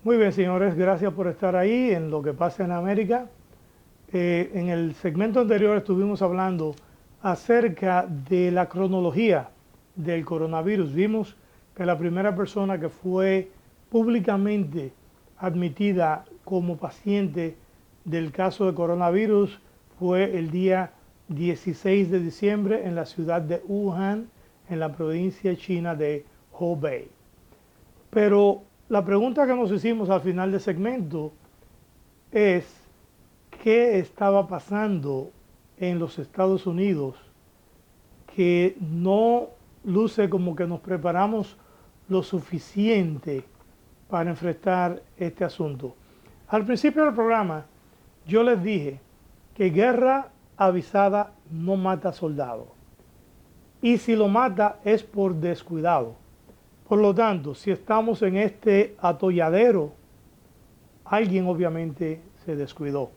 Muy bien, señores, gracias por estar ahí en Lo que pasa en América. En el segmento anterior estuvimos hablando acerca de la cronología del coronavirus. Vimos que la primera persona que fue públicamente admitida como paciente del caso de coronavirus fue el día 16 de diciembre en la ciudad de Wuhan, en la provincia china de Hubei. Pero la pregunta que nos hicimos al final del segmento es qué estaba pasando en los Estados Unidos que no luce como que nos preparamos lo suficiente para enfrentar este asunto. Al principio del programa yo les dije que guerra avisada no mata soldado y si lo mata es por descuidado. Por lo tanto, si estamos en este atolladero, alguien obviamente se descuidó.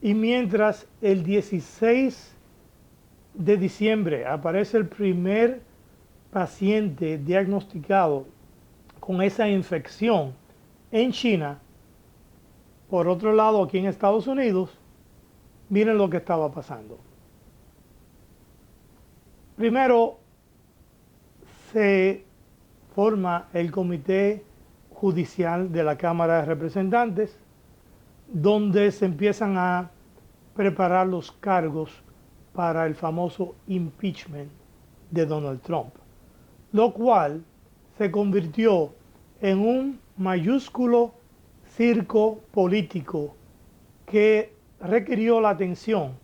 Y mientras el 16 de diciembre aparece el primer paciente diagnosticado con esa infección en China, por otro lado aquí en Estados Unidos, miren lo que estaba pasando. Primero se forma el Comité Judicial de la Cámara de Representantes, donde se empiezan a preparar los cargos para el famoso impeachment de Donald Trump, lo cual se convirtió en un mayúsculo circo político que requirió la atención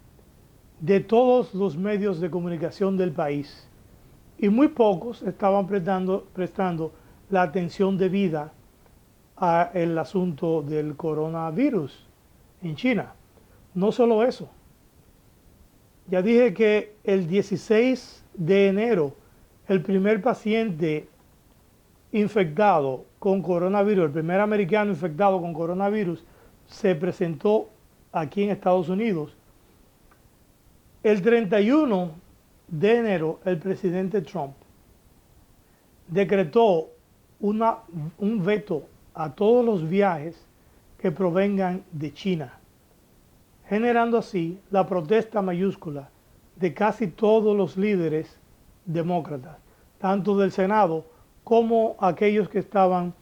de todos los medios de comunicación del país y muy pocos estaban prestando la atención debida al asunto del coronavirus en China. No solo eso, ya dije que el 16 de enero el primer paciente infectado con coronavirus, el primer americano infectado con coronavirus, se presentó aquí en Estados Unidos. El 31 de enero, el presidente Trump decretó un veto a todos los viajes que provengan de China, generando así la protesta mayúscula de casi todos los líderes demócratas, tanto del Senado como aquellos que estaban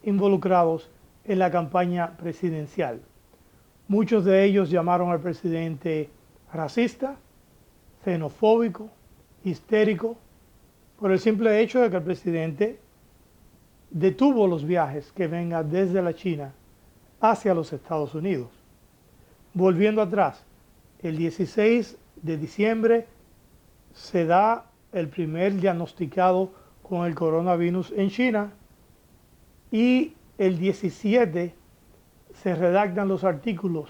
involucrados en la campaña presidencial. Muchos de ellos llamaron al presidente racista, xenofóbico, histérico, por el simple hecho de que el presidente detuvo los viajes que vengan desde la China hacia los Estados Unidos. Volviendo atrás, el 16 de diciembre se da el primer diagnosticado con el coronavirus en China y el 17 se redactan los artículos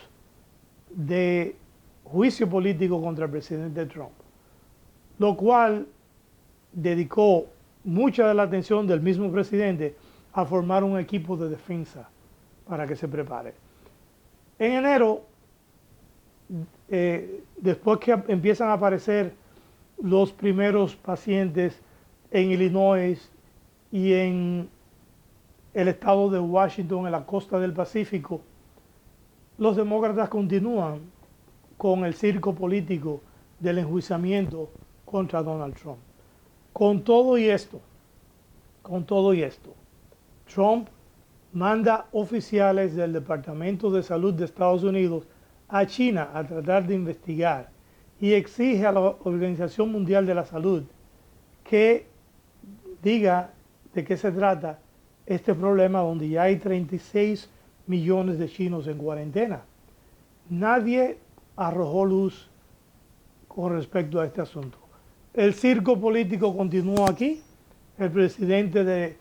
de juicio político contra el presidente Trump, lo cual dedicó mucha de la atención del mismo presidente a formar un equipo de defensa para que se prepare. En enero, después que empiezan a aparecer los primeros pacientes en Illinois y en el estado de Washington, en la costa del Pacífico, los demócratas continúan con el circo político del enjuiciamiento contra Donald Trump. Con todo y esto, Trump manda oficiales del Departamento de Salud de Estados Unidos a China a tratar de investigar y exige a la Organización Mundial de la Salud que diga de qué se trata este problema donde ya hay 36 millones de chinos en cuarentena. Nadie arrojó luz con respecto a este asunto. El circo político continúa aquí. El presidente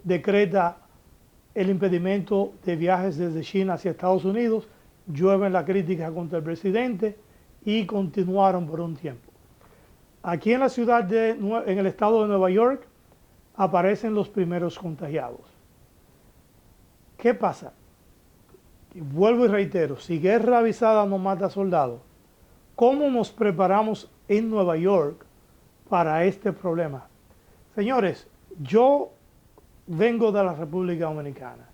decreta el impedimento de viajes desde China hacia Estados Unidos. Llueven las críticas contra el presidente y continuaron por un tiempo. Aquí en la en el estado de Nueva York, aparecen los primeros contagiados. ¿Qué pasa? Y vuelvo y reitero, si guerra avisada no mata soldados, ¿cómo nos preparamos en Nueva York para este problema? Señores, yo vengo de la República Dominicana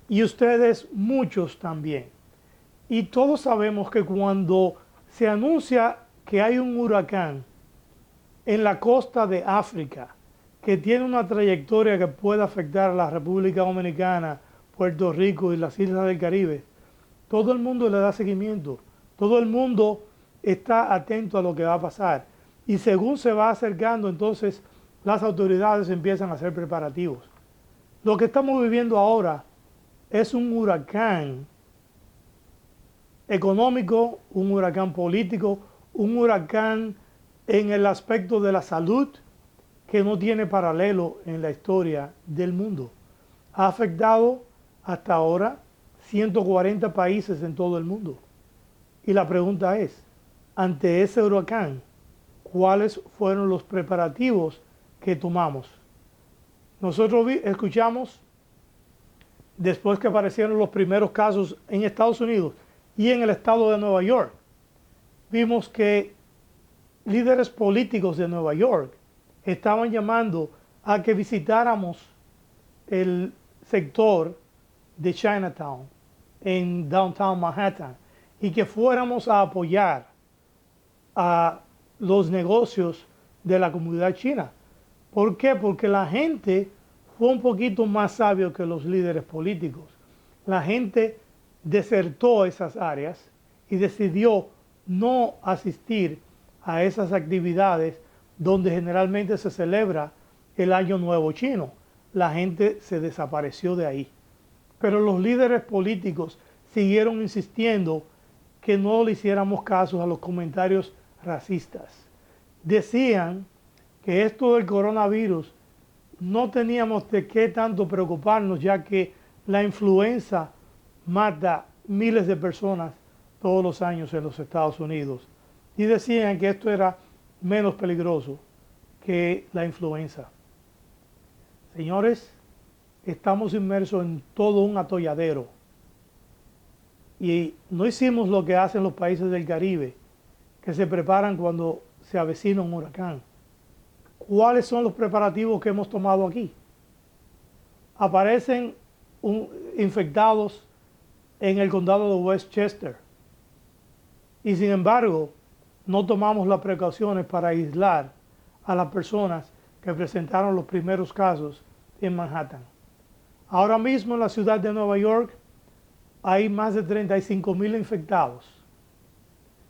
y ustedes muchos también. Y todos sabemos que cuando se anuncia que hay un huracán en la costa de África que tiene una trayectoria que puede afectar a la República Dominicana, Puerto Rico y las islas del Caribe, todo el mundo le da seguimiento, todo el mundo está atento a lo que va a pasar. Y según se va acercando, entonces las autoridades empiezan a hacer preparativos. Lo que estamos viviendo ahora es un huracán económico, un huracán político, un huracán en el aspecto de la salud que no tiene paralelo en la historia del mundo. Ha afectado hasta ahora 140 países en todo el mundo. Y la pregunta es, ante ese huracán, ¿cuáles fueron los preparativos que tomamos? Nosotros escuchamos, después que aparecieron los primeros casos en Estados Unidos y en el estado de Nueva York, vimos que líderes políticos de Nueva York estaban llamando a que visitáramos el sector de Chinatown en Downtown Manhattan y que fuéramos a apoyar a los negocios de la comunidad china. ¿Por qué? Porque la gente fue un poquito más sabio que los líderes políticos. La gente desertó esas áreas y decidió no asistir a esas actividades donde generalmente se celebra el Año Nuevo Chino. La gente se desapareció de ahí. Pero los líderes políticos siguieron insistiendo que no le hiciéramos caso a los comentarios racistas. Decían que esto del coronavirus no teníamos de qué tanto preocuparnos, ya que la influenza mata miles de personas todos los años en los Estados Unidos. Y decían que esto era menos peligroso que la influenza. Señores, estamos inmersos en todo un atolladero. Y no hicimos lo que hacen los países del Caribe, que se preparan cuando se avecina un huracán. ¿Cuáles son los preparativos que hemos tomado aquí? Aparecen infectados en el condado de Westchester. Y sin embargo, no tomamos las precauciones para aislar a las personas que presentaron los primeros casos en Manhattan. Ahora mismo en la ciudad de Nueva York hay más de 35,000 infectados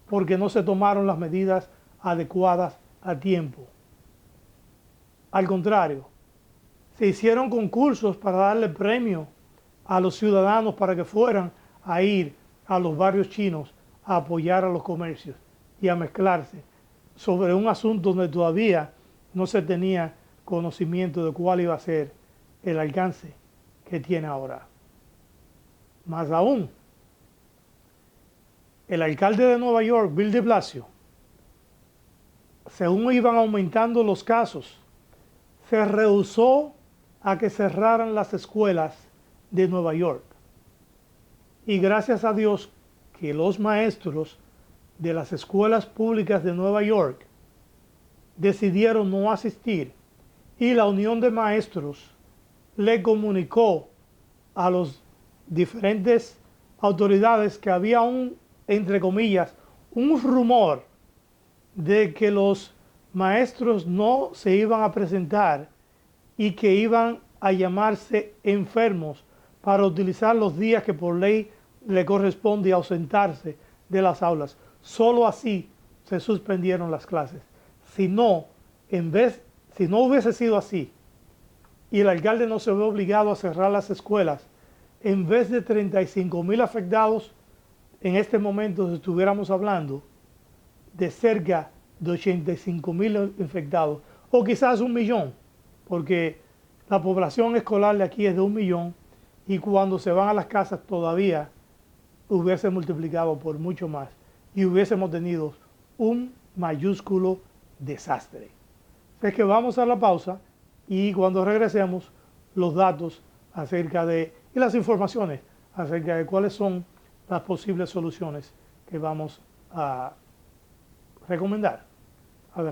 porque no se tomaron las medidas adecuadas a tiempo. Al contrario, se hicieron concursos para darle premio a los ciudadanos para que fueran a ir a los barrios chinos a apoyar a los comercios y a mezclarse sobre un asunto donde todavía no se tenía conocimiento de cuál iba a ser el alcance que tiene ahora. Más aún, el alcalde de Nueva York, Bill de Blasio, según iban aumentando los casos, se rehusó a que cerraran las escuelas de Nueva York. Y gracias a Dios que los maestros de las escuelas públicas de Nueva York decidieron no asistir y la Unión de Maestros le comunicó a las diferentes autoridades que había entre comillas, un rumor de que los maestros no se iban a presentar y que iban a llamarse enfermos para utilizar los días que por ley le corresponde ausentarse de las aulas. Solo así se suspendieron las clases. Si no hubiese sido así y el alcalde no se ve obligado a cerrar las escuelas, en vez de 35,000 afectados, en este momento estuviéramos hablando de cerca de 85,000 infectados, o quizás 1,000,000, porque la población escolar de aquí es de 1,000,000 y cuando se van a las casas todavía hubiese multiplicado por mucho más y hubiésemos tenido un mayúsculo desastre. Así que vamos a la pausa y cuando regresemos los datos acerca de y las informaciones acerca de cuáles son las posibles soluciones que vamos a recomendar.